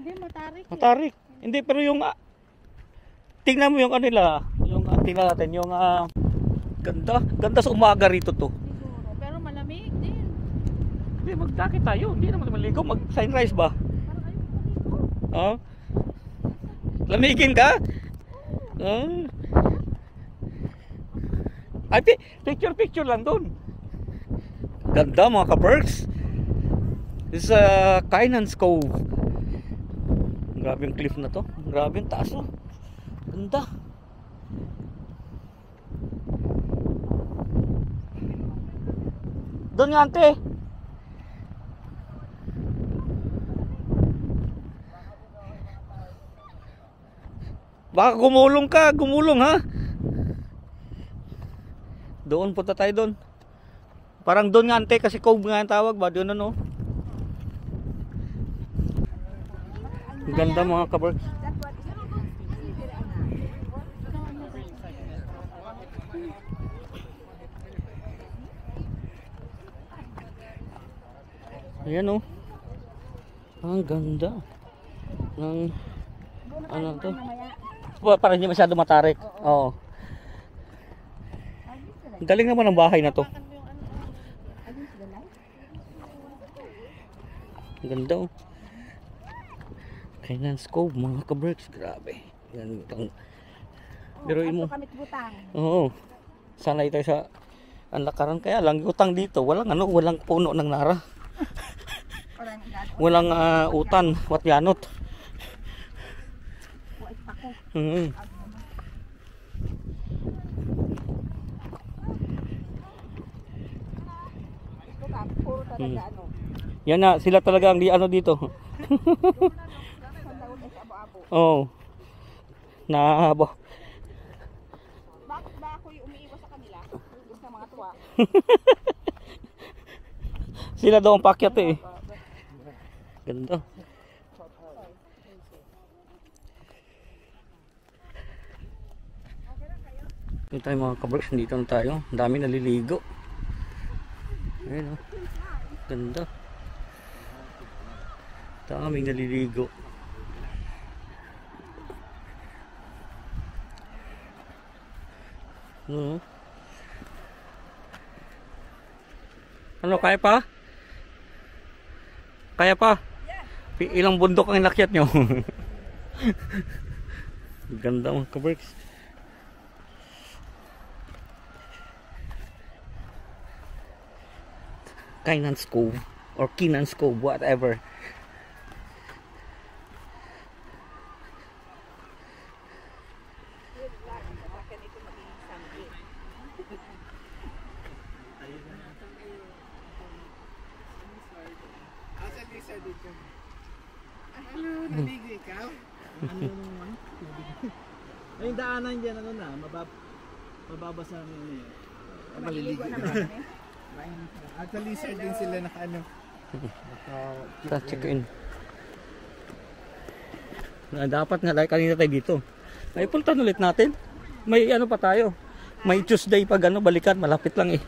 Hindi, matarik. Matarik. Hindi, pero yung tingnan mo yung kanila. Yung tingnan natin, yung ganda. Ganda sa umaga rito to. Siguro, pero malamig din. Hindi, magdakit tayo. Hindi naman maligo. Mag-sunrise ba? Parang ayaw maligo. Oh. Lamigin ka? Ay, picture lang doon. Ganda mga ka-perks. This is Kainan's Cove. Grabe yung cliff na to. Grabe yung taas oh. Ganda. Doon nga ante. Baka gumulong ka, gumulong ha. Doon punta tayo doon. Parang doon nga ante kasi cove nga ang tawag ba? Doon ano. Ang ganda mga kabarks. Ayan oh. Ang ganda. Ng ano to? Parang hindi masyado matarik. Oo. Ang galing naman ng bahay na to. Ang ganda oh. Kainan's Cove mga ka-berks. Grabe. Ganitong biruin mo. Oo. Sanay tayo sa ang lakaran. Kaya lang utang dito. Walang ano, walang puno ng nara. Walang utan, watyanot. Yan na, sila talaga ang di ano dito. Oh. Naabo. Bakit ba ako'y umiiwas sa kanila? Doon sa mga tuwa. Sila daw ang pakyat eh. Ganda. Ito tayo mga kabarks, dito na tayo. Ang dami naliligo. Ayun oh. Ganda. Daming naliligo. Ano, kaya pa? Kaya pa? Ilang bundok ang inakyat nyo? Ganda mga kabarks. Kainan's Cove or Kinan's Cove, whatever. Naligo ikaw? Ay, yung daanan dyan, ano na, mababasa na yun. Maliligo na. At sa lizard din sila naka-ano. Check in. Dapat nga dahil kanina tayo dito. Ay, punta ulit natin. May ano pa tayo. May Tuesday pag ano, balikan. Malapit lang eh.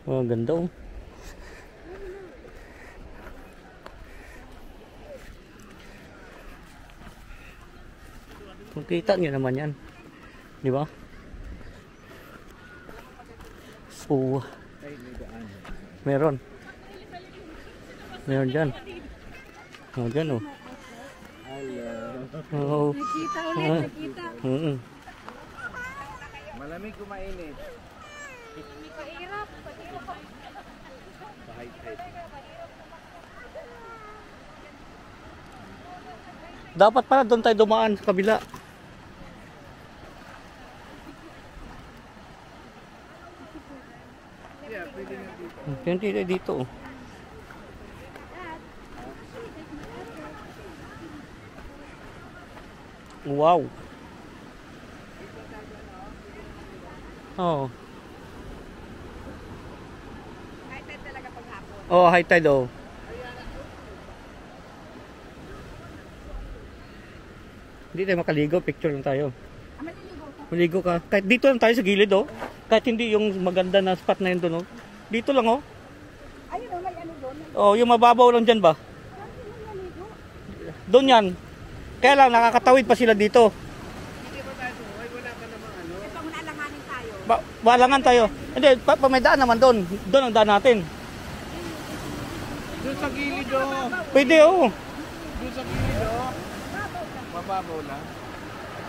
Oh, ganda oh. Makita nyo naman yan. Di ba? So, meron. Meron dyan. Oh, dyan oh. Oh. Nakita ulit, nakita. Malamig kumainit. Pahirap. Dapat pala doon tayo dumaan sa kabila. Yeah, pwede na dito. Pwede dito oh. Wow. Oh. High tide talaga paghapon. Oh, high tide oh. Hindi tayo makaligo, picture lang tayo. Maliligo ko. Maligo ka. Kahit dito lang tayo sa gilid, oh. Kahit hindi yung maganda na spot na yun doon, oh. Dito lang, oh. Ayun o, may ano doon. Oh, yung mababaw lang dyan ba? Doon yan. Kaya lang, nakakatawid pa sila dito. Hindi ba tayo tumoy? Wala ka namang ano. Ito muna alanganin tayo. Walangan tayo. Hindi, may daan naman doon. Doon ang daan natin. Doon sa gilid oh. Pwede, oh. Doon sa gilid oh. Mababaw lang.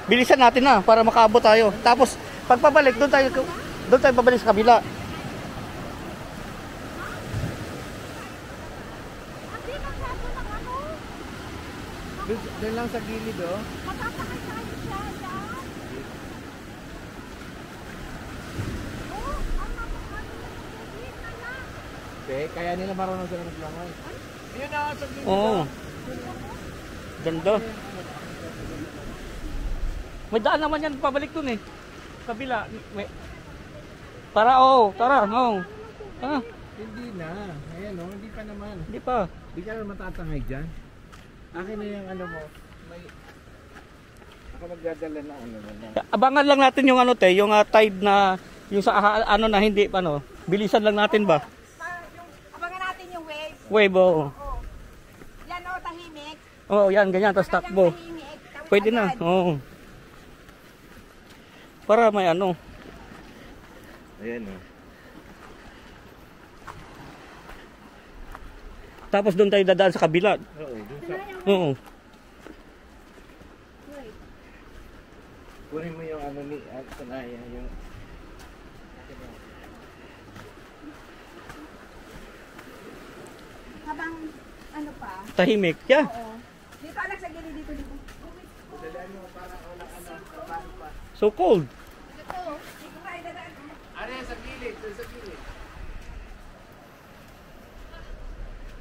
Bilisan natin na para makaabot tayo. Tapos, pagpabalik, doon tayo babalik sa kabila. Doon lang sa gilid oh. Kaya nila marunong sila maglangoy. Ayun na sa gilid. Oo. Ganda. May daan naman yan pabalik dun eh. Kabila. Tara, oh. Tara, oh. Ah, Hindi na. Ayan oh, hindi pa naman. hindi pa. Hindi ka naman matatangay dyan. Akin na yung ano mo. May... Ako magdadala na ano na. Abangan lang natin yung ano te, yung tide na, yung sa ano na hindi, ano, bilisan lang natin ba? Abangan natin yung wave. Wave, oh. Oh. Yan o, tahimik. Oh, yan, ganyan, tapos takbo. Tahimik. Tawid Pwede na, agad. oo. Para may ano. Ayan oh. Tapos doon tayo dadaan sa kabila. Oo, dun sa... Oo. Kunin mo yung ano ni Sanaya, yung... Habang ano pa. Tahimik, yeah. Oo. Dito anak sa gilid dito. Dadaan mo para walang ano, kapasok pa. So cold. Ito. Dito tayo dadaan. Ano yan, sa gilid, sa gilid.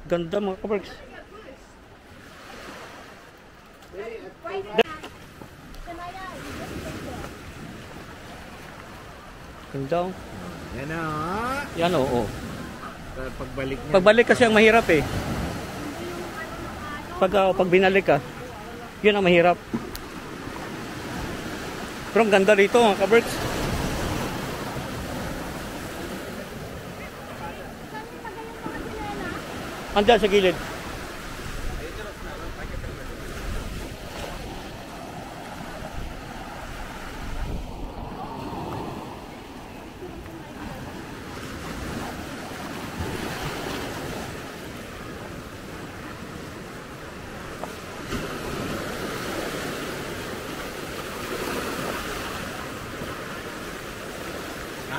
Ganda mga kabarks. Ganda, oh. Yan na oh. Yan, oo. Pagbalik niya. Pagbalik kasi ang mahirap eh. Pag binalik ka, yun ang mahirap. Pero ang ganda rito mga kabarks. Andyan sa gilid.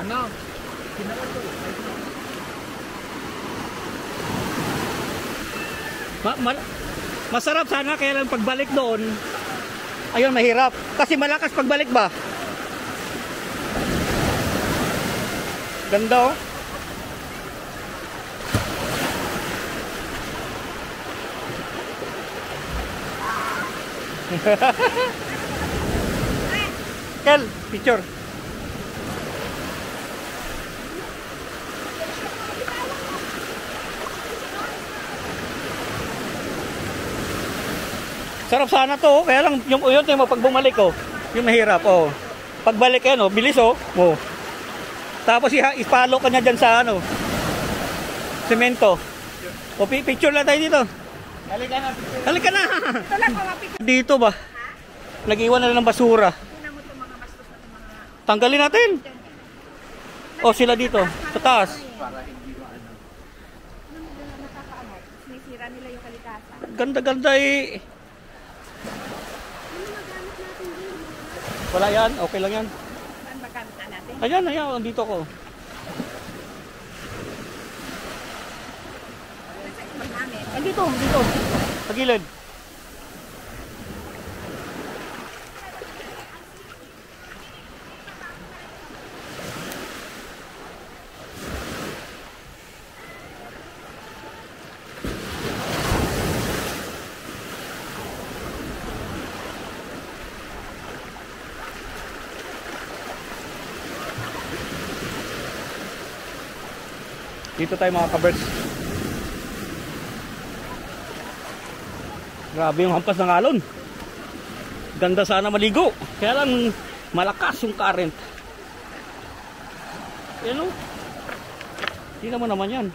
Ano? Masarap sana kaya lang pagbalik doon. Ayun, mahirap. Kasi malakas pagbalik ba? Ganda, oh. Kel, picture. Sarap sana to, oh. Kaya lang yung pag bumalik, oh. Yung mahirap, oh. Pagbalik yan, oh, bilis, oh. Oh. Tapos ipalo ka niya dyan sa ano, semento. O picture lang tayo dito. Halika na, picture. Halika na. Ito lang mga picture. Dito ba? Nag-iwan na lang ng basura. Tingnan mo itong mga bastos na itong mga... Tanggalin natin. O sila dito, sa taas. Para hindi maano. Nakakaano. Sinisira nila yung kalikasan. Ganda-ganda eh. Wala yan, okay lang yan. Saan ba gamit na natin? Ayan, ayan, dito ko. Nasa ibang namin. Andito, dito. Sa gilid. Dito tayo mga kaberks. Grabe yung hampas ng alon. Ganda sana maligo. Kaya lang Malakas yung current. Yan o. Tingnan mo naman yan.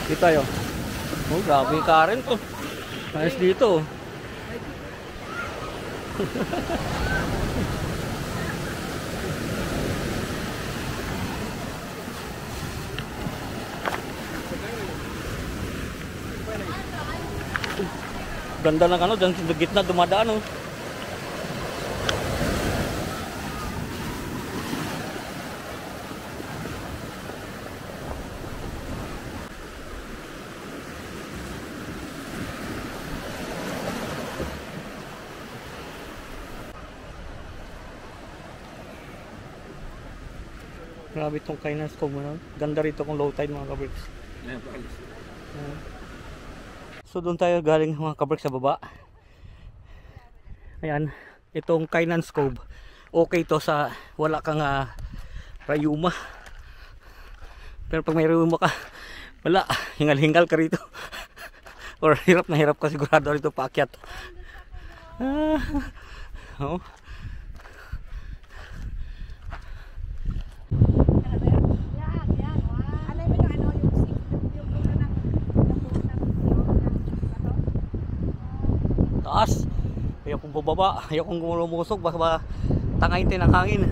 Dito tayo. Oh, grabe yung current to. Ayos dito. Ganda ng ano, dyan sa gitna dumadaan oh. Grabe itong Kainan's Cove mo. Ganda rito kung low tide mga kabricks. So doon tayo galing mga kabricks sa baba. Ayan, itong Kainan's Cove. Okay to sa wala kang rayuma. Pero pag may rayuma ka, wala, hingal-hingal ka rito. Or hirap na hirap ka sigurado rito paakyat. Oh. Taas. Ayaw kong bubaba. Ayaw kong gumulusok. Baka tangayin tayo ng hangin.